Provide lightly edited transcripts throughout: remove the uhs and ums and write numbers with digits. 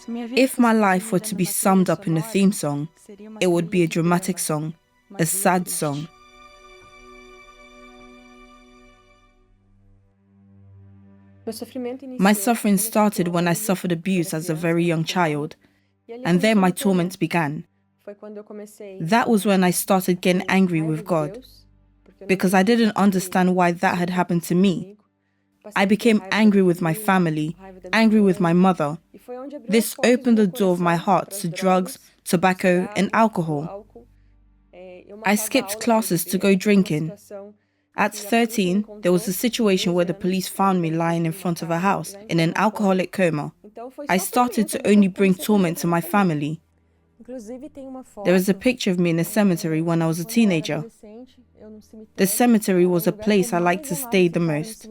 If my life were to be summed up in a theme song, it would be a dramatic song, a sad song. My suffering started when I suffered abuse as a very young child, and there my torments began. That was when I started getting angry with God, because I didn't understand why that had happened to me. I became angry with my family, angry with my mother. This opened the door of my heart to drugs, tobacco, and alcohol. I skipped classes to go drinking. At 13, there was a situation where the police found me lying in front of a house in an alcoholic coma. I started to only bring torment to my family. There is a picture of me in a cemetery when I was a teenager. The cemetery was a place I liked to stay the most.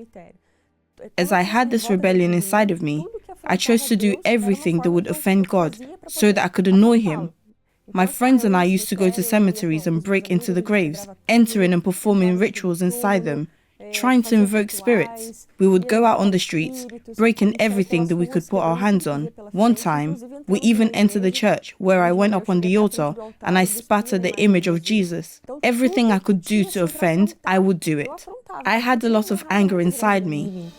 As I had this rebellion inside of me, I chose to do everything that would offend God so that I could annoy Him. My friends and I used to go to cemeteries and break into the graves, entering and performing rituals inside them, trying to invoke spirits. We would go out on the streets, breaking everything that we could put our hands on. One time, we even entered the church, where I went up on the altar and I spat at the image of Jesus. Everything I could do to offend, I would do it. I had a lot of anger inside me.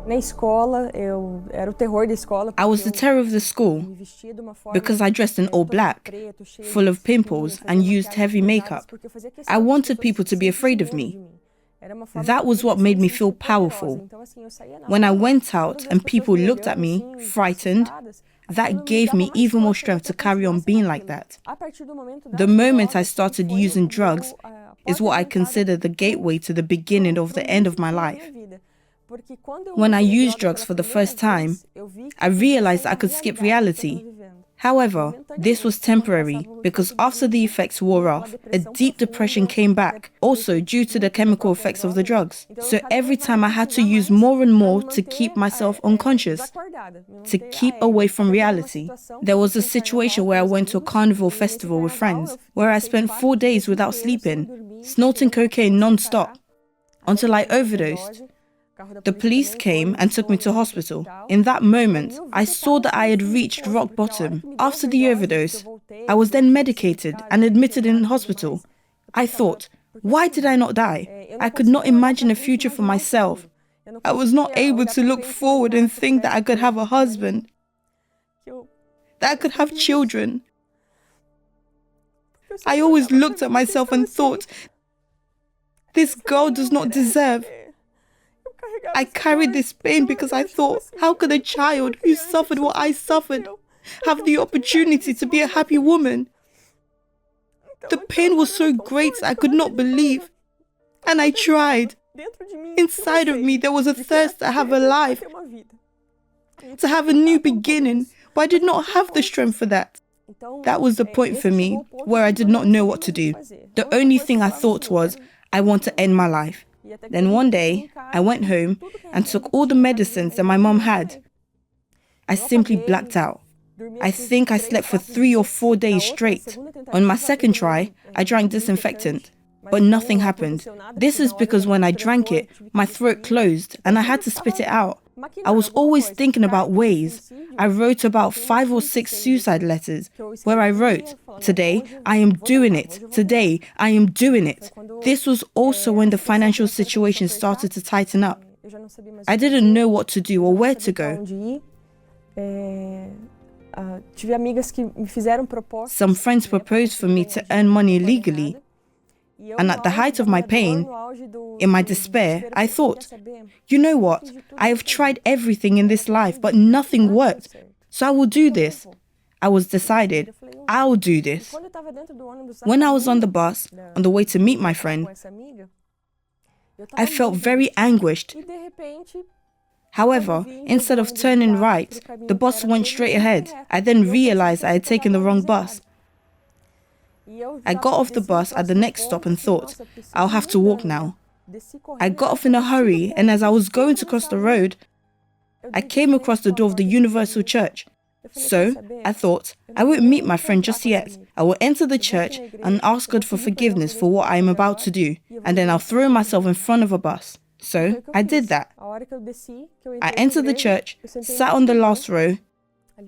I was the terror of the school because I dressed in all black, full of pimples, and used heavy makeup. I wanted people to be afraid of me. That was what made me feel powerful. When I went out and people looked at me, frightened, that gave me even more strength to carry on being like that. The moment I started using drugs is what I consider the gateway to the beginning of the end of my life. When I used drugs for the first time, I realized I could skip reality. However, this was temporary because after the effects wore off, a deep depression came back, also due to the chemical effects of the drugs. So every time I had to use more and more to keep myself unconscious, to keep away from reality. There was a situation where I went to a carnival festival with friends, where I spent 4 days without sleeping, snorting cocaine non-stop, until I overdosed. The police came and took me to hospital. In that moment, I saw that I had reached rock bottom. After the overdose, I was then medicated and admitted in hospital. I thought, why did I not die? I could not imagine a future for myself. I was not able to look forward and think that I could have a husband, that I could have children. I always looked at myself and thought, this girl does not deserve. I carried this pain because I thought, how could a child who suffered what I suffered have the opportunity to be a happy woman? The pain was so great I could not believe. And I tried. Inside of me there was a thirst to have a life, to have a new beginning, but I did not have the strength for that. That was the point for me where I did not know what to do. The only thing I thought was, I want to end my life. Then one day, I went home and took all the medicines that my mom had. I simply blacked out. I think I slept for 3 or 4 days straight. On my second try, I drank disinfectant, but nothing happened. This is because when I drank it, my throat closed and I had to spit it out. I was always thinking about ways. I wrote about 5 or 6 suicide letters where I wrote, today I am doing it. Today I am doing it. This was also when the financial situation started to tighten up. I didn't know what to do or where to go. Some friends proposed for me to earn money illegally. And at the height of my pain, in my despair, I thought, you know what? I have tried everything in this life, but nothing worked. So I will do this. I was decided, I'll do this. When I was on the bus, on the way to meet my friend, I felt very anguished. However, instead of turning right, the bus went straight ahead. I then realized I had taken the wrong bus. I got off the bus at the next stop and thought, I'll have to walk now. I got off in a hurry, and as I was going to cross the road, I came across the door of the Universal Church. So, I thought, I won't meet my friend just yet. I will enter the church and ask God for forgiveness for what I am about to do, and then I'll throw myself in front of a bus. So I did that. I entered the church, sat on the last row,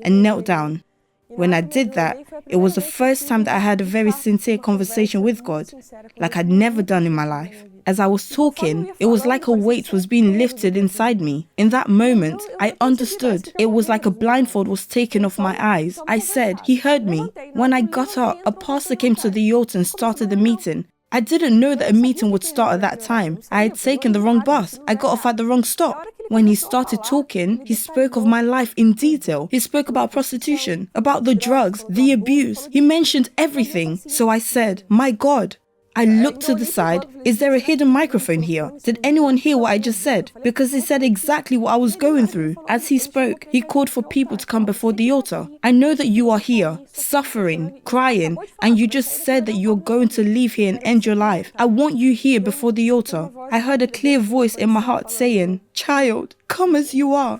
and knelt down. When I did that, it was the first time that I had a very sincere conversation with God, like I'd never done in my life. As I was talking, it was like a weight was being lifted inside me. In that moment, I understood. It was like a blindfold was taken off my eyes. I said, He heard me. When I got up, a pastor came to the altar and started the meeting. I didn't know that a meeting would start at that time. I had taken the wrong bus. I got off at the wrong stop. When he started talking, he spoke of my life in detail. He spoke about prostitution, about the drugs, the abuse. He mentioned everything. So I said, my God. I looked to the side. Is there a hidden microphone here? Did anyone hear what I just said? Because he said exactly what I was going through. As he spoke, he called for people to come before the altar. I know that you are here, suffering, crying, and you just said that you're going to leave here and end your life. I want you here before the altar. I heard a clear voice in my heart saying, child, come as you are.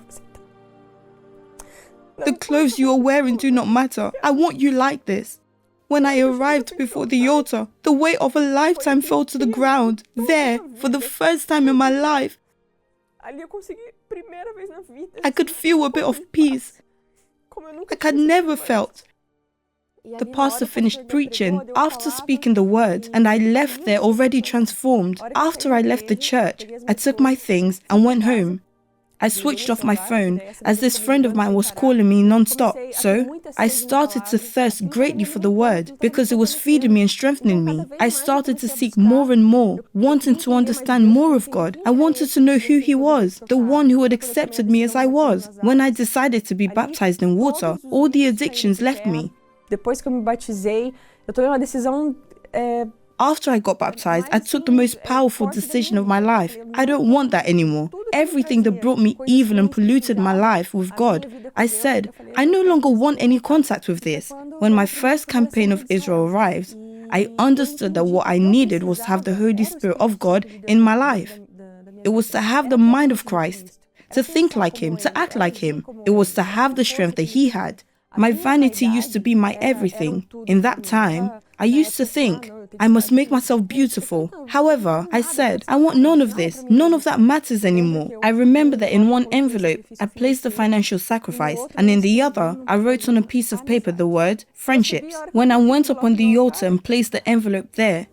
The clothes you are wearing do not matter. I want you like this. When I arrived before the altar, the weight of a lifetime fell to the ground. There, for the first time in my life, I could feel a bit of peace, like I'd never felt. The pastor finished preaching after speaking the word, and I left there already transformed. After I left the church, I took my things and went home. I switched off my phone as this friend of mine was calling me non-stop. So I started to thirst greatly for the word because it was feeding me and strengthening me. I started to seek more and more, wanting to understand more of God. I wanted to know who He was, the one who had accepted me as I was. When I decided to be baptized in water, all the addictions left me. Depois que eu me batizei, eu tomei uma decisão. After I got baptized, I took the most powerful decision of my life. I don't want that anymore. Everything that brought me evil and polluted my life with God, I said, I no longer want any contact with this. When my first campaign of Israel arrived, I understood that what I needed was to have the Holy Spirit of God in my life. It was to have the mind of Christ, to think like Him, to act like Him. It was to have the strength that He had. My vanity used to be my everything. In that time, I used to think, I must make myself beautiful. However, I said, I want none of this. None of that matters anymore. I remember that in one envelope, I placed a financial sacrifice, and in the other, I wrote on a piece of paper the word, friendships. When I went up on the altar and placed the envelope there,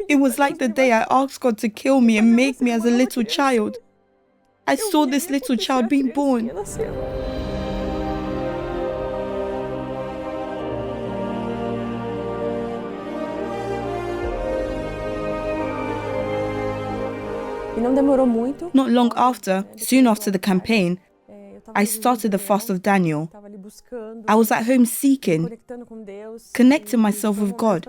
it was like the day I asked God to kill me and make me as a little child. I saw this little child being born. Not long after, soon after the campaign, I started the fast of Daniel. I was at home seeking, connecting myself with God.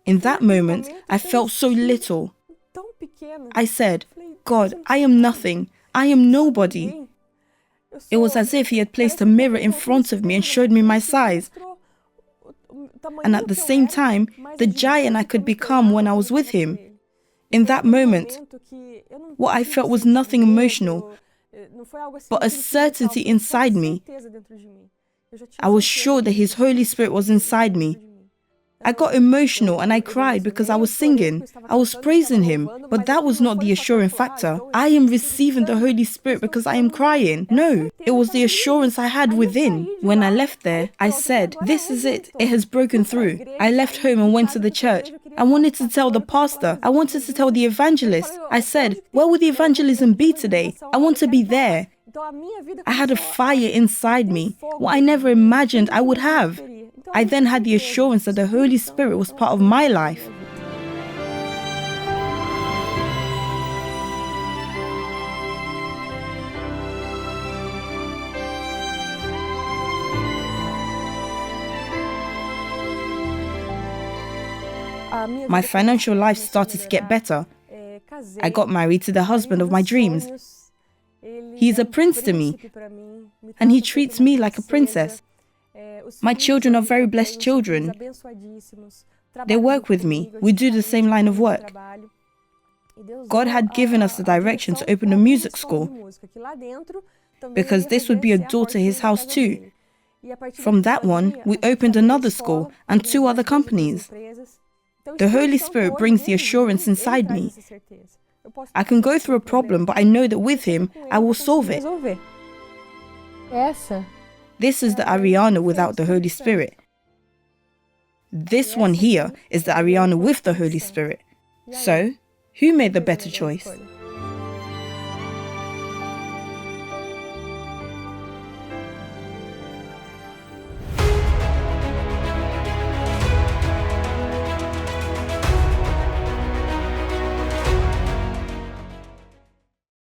In that moment, I felt so little. I said, God, I am nothing. I am nobody. It was as if He had placed a mirror in front of me and showed me my size. And at the same time, the giant I could become when I was with Him. In that moment, what I felt was nothing emotional, but a certainty inside me. I was sure that His Holy Spirit was inside me. I got emotional and I cried because I was singing. I was praising Him, but that was not the assuring factor. I am receiving the Holy Spirit because I am crying. No, it was the assurance I had within. When I left there, I said, this is it. It has broken through. I left home and went to the church. I wanted to tell the pastor. I wanted to tell the evangelist. I said, where will the evangelism be today? I want to be there. I had a fire inside me, what I never imagined I would have. I then had the assurance that the Holy Spirit was part of my life. My financial life started to get better. I got married to the husband of my dreams. He is a prince to me, and he treats me like a princess. My children are very blessed children. They work with me. We do the same line of work. God had given us the direction to open a music school because this would be a door to His house too. From that one, we opened another school and 2 other companies. The Holy Spirit brings the assurance inside me. I can go through a problem, but I know that with Him, I will solve it. This is the Ariana without the Holy Spirit. This one here is the Ariana with the Holy Spirit. So, who made the better choice?